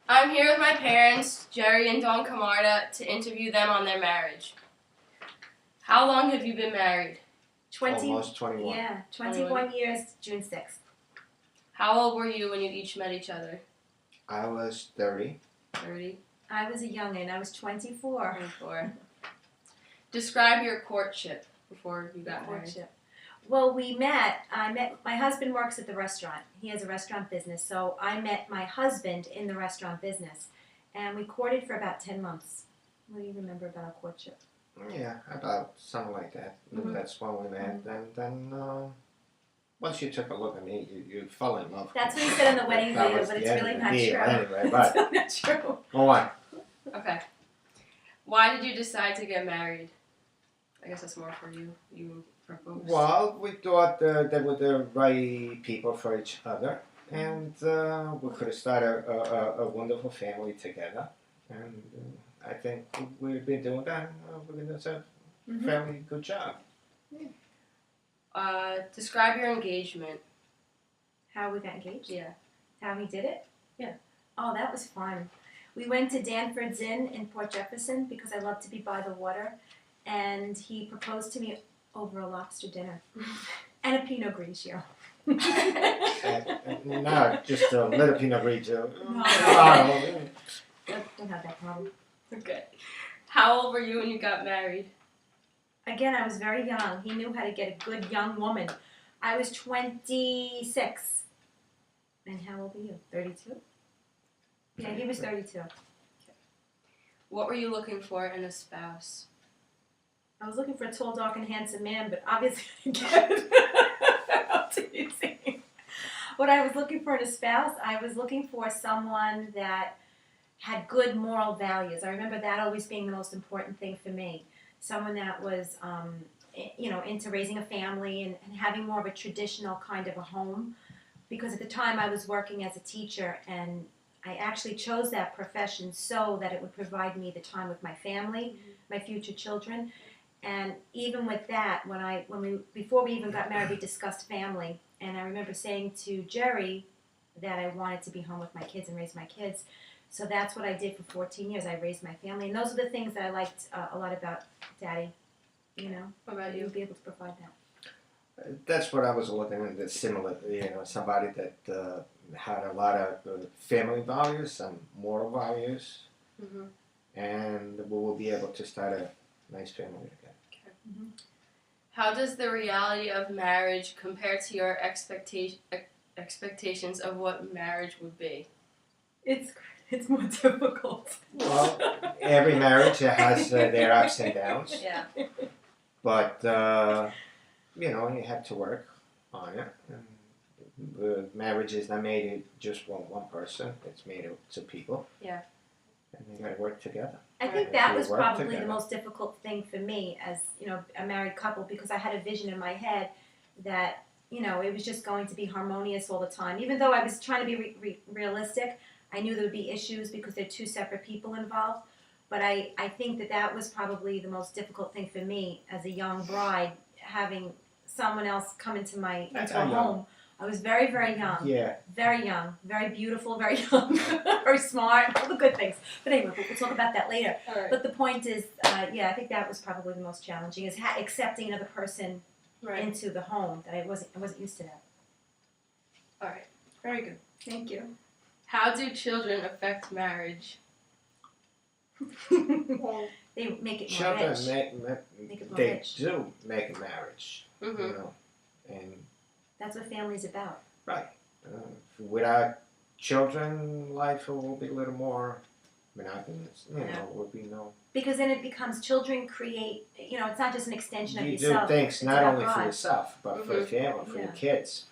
I'm here with my parents, Jerry and Dawn Camarda, to interview them on their marriage. How long have you been married? Almost 21. Yeah, 21 years, June 6th. How old were you when you each met each other? I was 30. 30? I was a youngin'. I was 24. 24. Describe your courtship before you got married. Courtship. Well, my husband works at the restaurant. He has a restaurant business, so I met my husband in the restaurant business. And we courted for about 10 months. What do you remember about our courtship? Yeah, about something like that. Mhm. That's when we met. And then once you took a look at me, you fell in love. That's what he said on the wedding That video, was but the it's end really of not the deal true. Anyway, but It's not true. go on. Okay. Why did you decide to get married? I guess that's more for you. You proposed. Well, we thought they were the right people for each other. And we could have started a wonderful family together. And I think we've been doing that. We're going to do a fairly good job. Describe your engagement. How we got engaged? Yeah. How he did it? Yeah. Oh, that was fun. We went to Danford's Inn in Port Jefferson because I love to be by the water. And he proposed to me over a lobster dinner and a Pinot Grigio. No, just a little Pinot Grigio. No. Oh, Don't have that problem. Okay. How old were you when you got married? Again, I was very young. He knew how to get a good young woman. I was 26. And how old are you? 32? Yeah, he was 32. What were you looking for in a spouse? I was looking for a tall, dark, and handsome man, but obviously I didn't get it. I'm teasing. What I was looking for in a spouse, I was looking for someone that had good moral values. I remember that always being the most important thing for me. Someone that was, into raising a family and having more of a traditional kind of a home. Because at the time I was working as a teacher, and I actually chose that profession so that it would provide me the time with my family, my future children. And even with that, before we even got married, we discussed family. And I remember saying to Jerry that I wanted to be home with my kids and raise my kids. So that's what I did for 14 years. I raised my family. And those are the things that I liked a lot about Daddy. What about He you? would be able to provide that. that's what I was looking at. That's similar, somebody that had a lot of family values and moral values, and we will be able to start a nice family together. How does the reality of marriage compare to your expectations of what marriage would be? It's more difficult. Well, every marriage has their ups and downs, Yeah. but you have to work on it. And marriage is not made of just one person; it's made of two people. Yeah. And they got to work together. I think If that we was work probably together. the most difficult thing for me as, a married couple, because I had a vision in my head that, it was just going to be harmonious all the time. Even though I was trying to be realistic, I knew there would be issues because they're two separate people involved. But I think that was probably the most difficult thing for me as a young bride, having someone else come into a young. home. I was very, very young. Yeah. Very young, very beautiful, very young, very smart, all the good things. But anyway, we'll talk about that later. All right. But the point is, I think that was probably the most challenging, is accepting another person Right. into the home, that I wasn't used to that. All right. Very good. Thank you. How do children affect marriage? They make it more Children rich. Make it more they rich. do make a marriage, and That's what family's about. right. Without children, life will be a little more monotonous. Will be no. Because then it becomes children create, it's not just an extension of You yourself. do things it's not about only for God. yourself, but for the family, for your kids.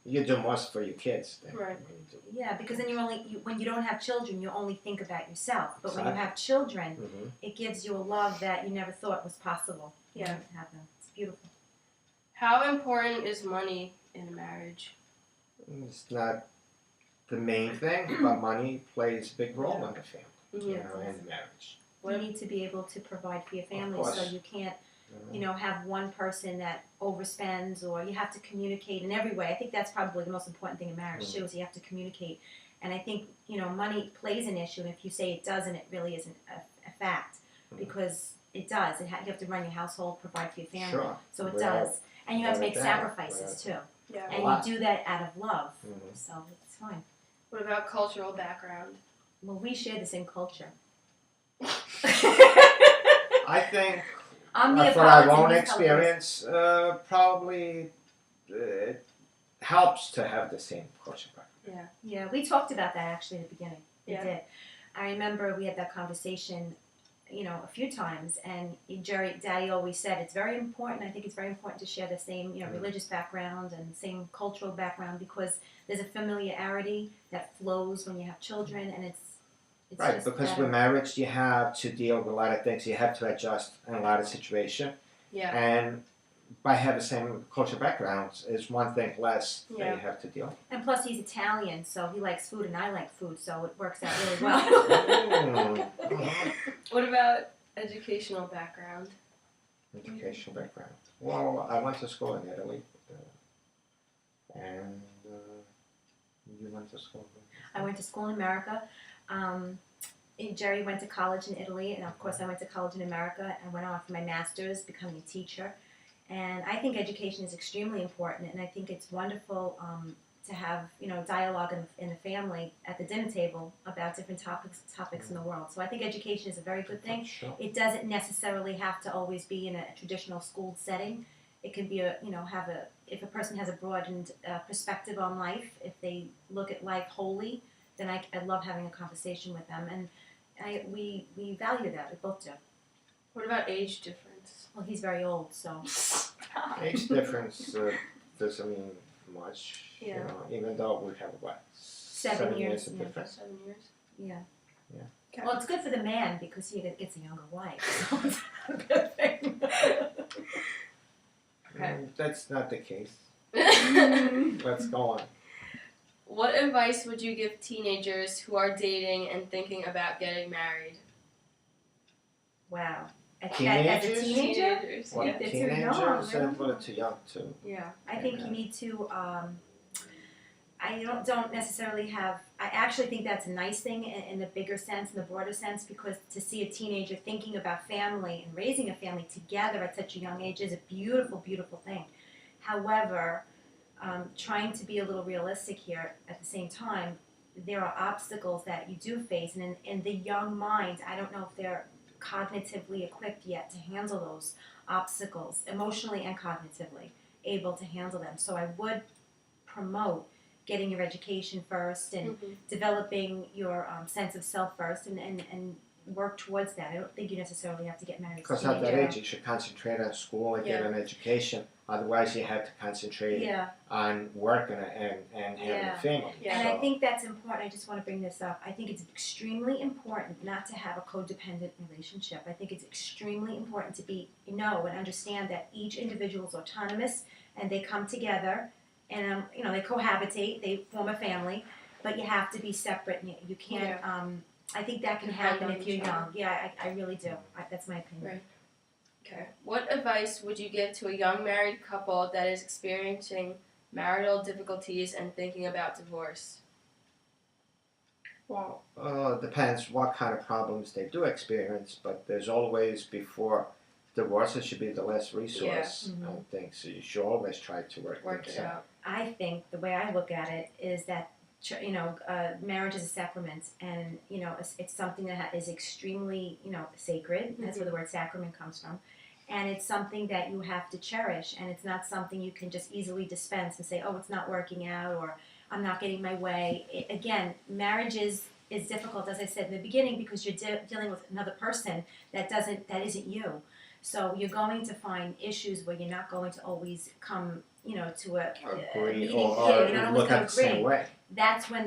You do most for your kids. Right. Yeah, because then when you don't have children, you only think about yourself. But when you Exactly. have children, Mm-hmm. it gives you a love that you never thought was possible. Yeah. To have them. It's beautiful. How important is money in a marriage? It's not the main thing, but money plays a big role in the family. Mhm. In the marriage. You need to be able to provide for your family, course. so you can't you know, have one person that overspends, or you have to communicate in every way. I think that's probably the most important thing in marriage too, is you have to communicate. And I think, you know, money plays an issue, and if you say it doesn't, it really isn't a fact, because it does. You have to run your household, provide for your family, Sure. so it Without- does. And you have to make without that, sacrifices too, Yeah. and lot. you do that out of love, Mhm. so it's fine. What about cultural background? Well, we share the same culture. I think I'm from Neapolitan, our own he's experience, probably it helps to have the same culture background. Yeah, we talked about that actually in the beginning. We Yeah. did. I remember we had that conversation, you know, a few times, and Daddy always said it's very important. I think it's very important to share the same, you know, religious background and same cultural background, because there's a familiarity that flows when you have children, and it's Right, just because better. with marriage you have to deal with a lot of things. You have to adjust in a lot of situations. Yeah. And by having the same culture backgrounds is one thing less that Yeah. you have to deal with. And plus, he's Italian, so he likes food, and I like food, so it works out really well. Mm. What about educational background? Educational background. Well, I went to school in Italy. And you went to school? I went to school in America. Jerry went to college in Italy, and of course I went to college in America and went on for my master's, becoming a teacher. And I think education is extremely important, and I think it's wonderful to have, you know, dialogue in the family at the dinner table about different topics in the world. So I think education is a very good thing. Sure. It doesn't necessarily have to always be in a traditional school setting. It can be if a person has a broadened perspective on life, if they look at life wholly, then I love having a conversation with them, and we value that. We both do. What about age difference? Well, he's very old, so Age difference doesn't mean much. Yeah. You know, even though we have what? 7 years, of yeah. difference. 7 years. yeah. Yeah. Okay. Well, it's good for the man because he gets a younger wife. So it's a good thing. Okay. That's not the case. What Let's go on. advice would you give teenagers who are dating and thinking about getting married? Wow. As a Teenagers? teenager, Teenagers, What, yeah. they're too young, teenagers? they're A little too young too. Yeah. I think you need to. I don't necessarily have. I actually think that's a nice thing in the bigger sense, in the broader sense, because to see a teenager thinking about family and raising a family together at such a young age is a beautiful, beautiful thing. However, trying to be a little realistic here at the same time, there are obstacles that you do face, and in the young mind, I don't know if they're cognitively equipped yet to handle those obstacles, emotionally and cognitively able to handle them. So I would promote getting your education first and developing your sense of self first, and work towards that. I don't think you necessarily have to get married as Because a at that teenager. age, you should concentrate on school and get Yeah. an education. Otherwise, you have to concentrate Yeah, on work and having Yeah. a family. Yeah. and I So- think that's important. I just want to bring this up. I think it's extremely important not to have a codependent relationship. I think it's extremely important to know and understand that each individual is autonomous, and they come together, and they cohabitate, they form a family, but you have to be separate. And you can't. I think that can Depend happen on if you're each other. young. Yeah, I really do. That's my opinion. Right. Okay. What advice would you give to a young married couple that is experiencing marital difficulties and thinking about divorce? Well, it depends what kind of problems they do experience, but there's always, before divorce, it should be the last resource, Yeah. I think. So you should always try to work Work things it out. out. I think the way I look at it is that marriage is a sacrament, and it's something that is extremely sacred. That's where the word sacrament comes from, and it's something that you have to cherish, and it's not something you can just easily dispense and say, oh, it's not working out, or I'm not getting my way. Again, marriage is difficult, as I said in the beginning, because you're dealing with another person that isn't you. So you're going to find issues where you're not going to always come, to a Agree, meeting. or You're not always look going at to the same agree. way. That's when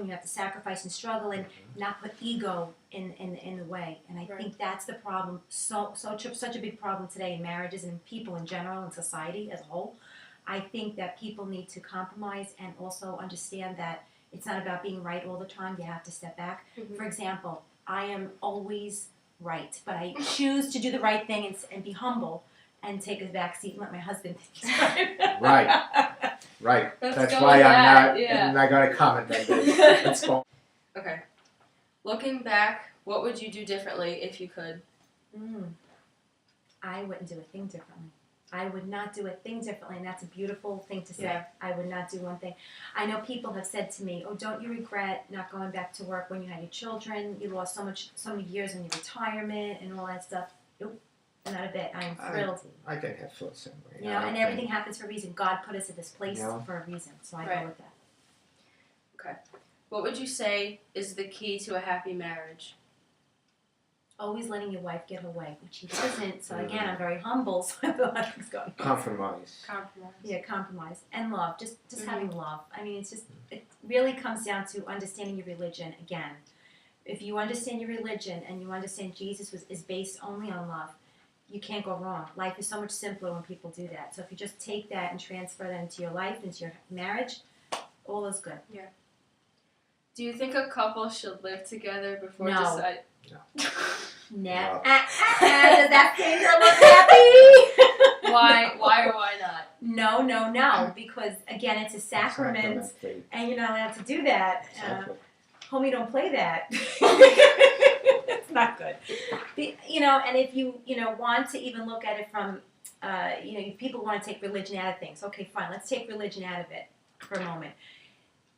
you have to sacrifice and struggle and not put ego in the way. And I think that's the problem. Such a big problem today in marriages and in people in general and society as a whole. I think that people need to compromise and also understand that it's not about being right all the time. You have to step back. For example, I am always right, but I choose to do the right thing and be humble. and take a back seat and let my husband think he's right. Right. Let's That's go why with I'm that, not. yeah. I'm not gonna comment on this. Let's go. Okay. Looking back, what would you do differently if you could? I wouldn't do a thing differently. I would not do a thing differently, and that's a beautiful thing to say. Yeah. I would not do one thing. I know people have said to me, "Oh, don't you regret not going back to work when you had your children? You lost so many years in your retirement and all that stuff." Nope, not a bit. I'm thrilled. I can have fun somewhere. You know, and everything happens for a reason. God put us at this place Yeah. for a reason, so I Right. go with that. What would you say is the key to a happy marriage? Always letting your wife get her way, which he doesn't. So again, I'm very humble, so I thought I was going. Compromise. Compromise. Yeah, compromise and love. Just having love. I mean, it really comes down to understanding your religion. Again, if you understand your religion and you understand Jesus is based only on love, you can't go wrong. Life is so much simpler when people do that. So if you just take that and transfer that into your life, into your marriage, all is good. Do you think a couple should live together before No. decide? Never. No. Does that finger look happy? Why or why not? No. Because again, it's a sacrament, Sacrament. and you're not allowed to do that. Exactly. Homie, don't play that. It's not good. And if you want to even look at it from, people want to take religion out of things. Okay, fine. Let's take religion out of it for a moment.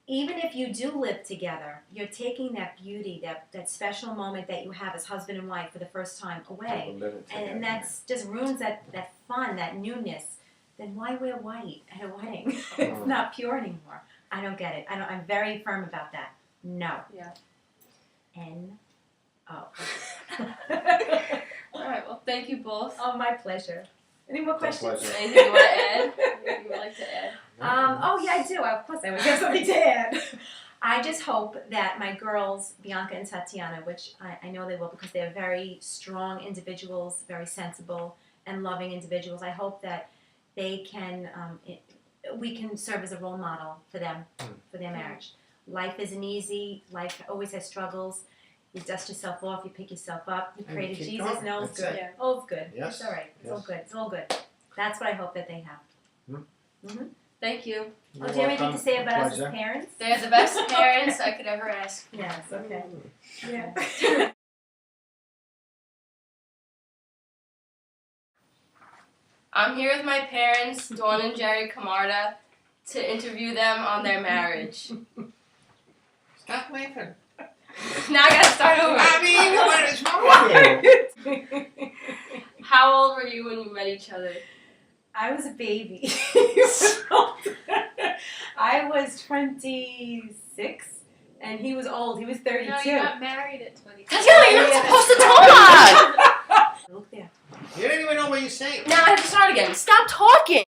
Even if you do live together, you're taking that beauty, that special moment that you have as husband and wife for the first time away. And that's just ruins that fun, that newness. Then why wear white at a wedding? It's not pure anymore. I don't get it. I'm very firm about that. No. Yeah. N-O. All right. Well, thank you both. Oh, my pleasure. Any more questions? pleasure. Anything you want to add? Anything you would like to add? I do. Of course, I would have something to add. I just hope that my girls, Bianca and Tatiana, which I know they will because they're very strong individuals, very sensible and loving individuals. I hope that they can, we can serve as a role model for them, for their marriage. Life isn't easy. Life always has struggles. You dust yourself off, you pick yourself up, you And pray you to keep Jesus, going. and all's That's good. it. Yeah. All's good. Yes. It's all right. It's all Yes. good. It's all good. That's what I hope that they have. Thank you. Do you have anything to say about us as Pleasure. parents? They're the best parents I could ever ask. Yes, okay. Yeah. I'm here with my parents, Dawn and Jerry Camarda, to interview them on their marriage. Stop laughing. Now I gotta start over. what is wrong with you? How old were you when you met each other? I was a baby. I was 26, and he was old. He was 32. No, you got married at 20. Tatiana, you're not supposed to talk! Look there. You don't even know what you're saying. Now I have to start again. Stop talking!